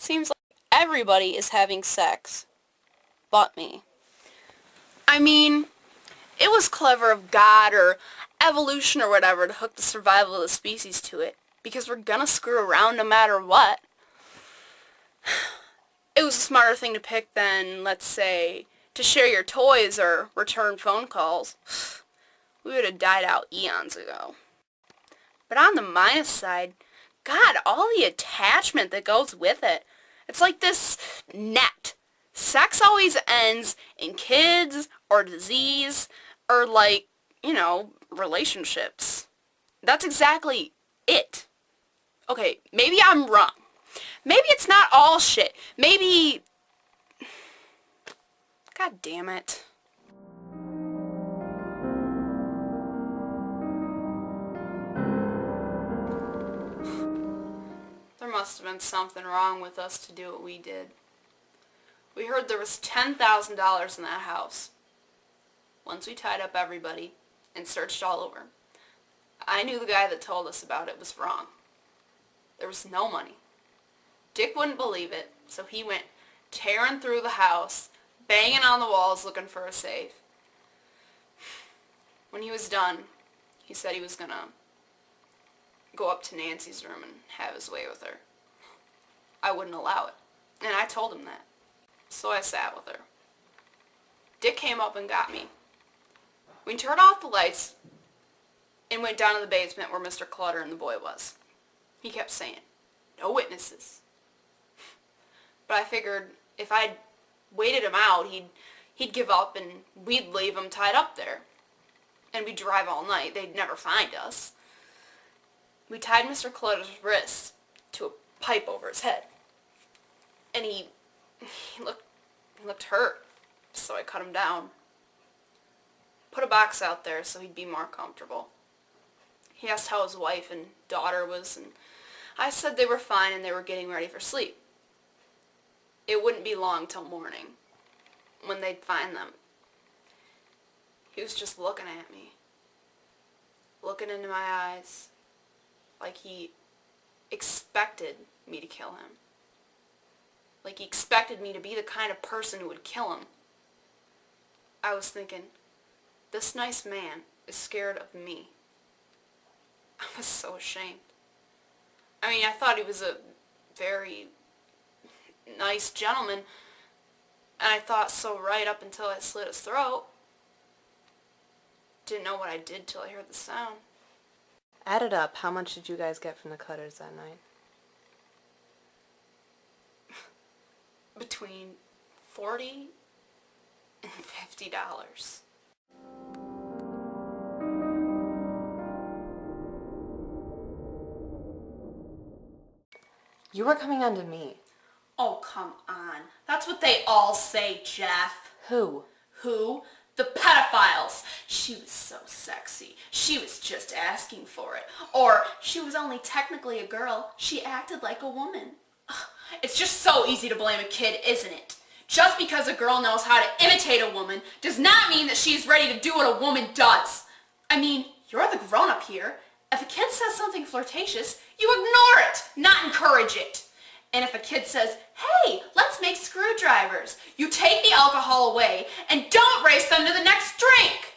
Seems like everybody is having sex. But me. I mean, it was clever of God or evolution or whatever to hook the survival of the species to it. Because we're gonna screw around no matter what. It was a smarter thing to pick than, let's say, to share your toys or return phone calls. We would have died out eons ago. But on the minus side, God, all the attachment that goes with it. It's like this net. Sex always ends in kids or disease or relationships. That's exactly it. Okay, maybe I'm wrong. Maybe it's not all shit. Maybe... God damn it. There must have been something wrong with us to do what we did. We heard there was $10,000 in that house. Once we tied up everybody and searched all over, I knew the guy that told us about it was wrong. There was no money. Dick wouldn't believe it, so he went tearing through the house, banging on the walls looking for a safe. When he was done, he said he was gonna go up to Nancy's room and have his way with her. I wouldn't allow it, and I told him that. So I sat with her. Dick came up and got me. We turned off the lights and went down to the basement where Mr. Clutter and the boy was. He kept saying, "No witnesses." But I figured if I waited him out, he'd give up and we'd leave him tied up there. And we'd drive all night. They'd never find us. We tied Mr. Clutter's wrists to a pipe over his head. And he looked hurt, so I cut him down. Put a box out there so he'd be more comfortable. He asked how his wife and daughter was, and I said they were fine and they were getting ready for sleep. It wouldn't be long till morning, when they'd find them. He was just looking at me, looking into my eyes, like he expected me to kill him. Like he expected me to be the kind of person who would kill him. I was thinking, this nice man is scared of me. I was so ashamed. I mean, I thought he was a very nice gentleman, and I thought so right up until I slit his throat. Didn't know what I did till I heard the sound. Added up, how much did you guys get from the Cutters that night? Between $40 and $50. You were coming on to me. Oh, come on. That's what they all say, Jeff. Who? Who? The pedophiles. She was so sexy. She was just asking for it. Or she was only technically a girl. She acted like a woman. Ugh, it's just so easy to blame a kid, isn't it? Just because a girl knows how to imitate a woman does not mean that she's ready to do what a woman does. I mean, you're the grown-up here. If a kid says something flirtatious, you ignore it, not encourage it. And if a kid says, "Hey, let's make screwdrivers," you take the alcohol away and don't race them to the next drink.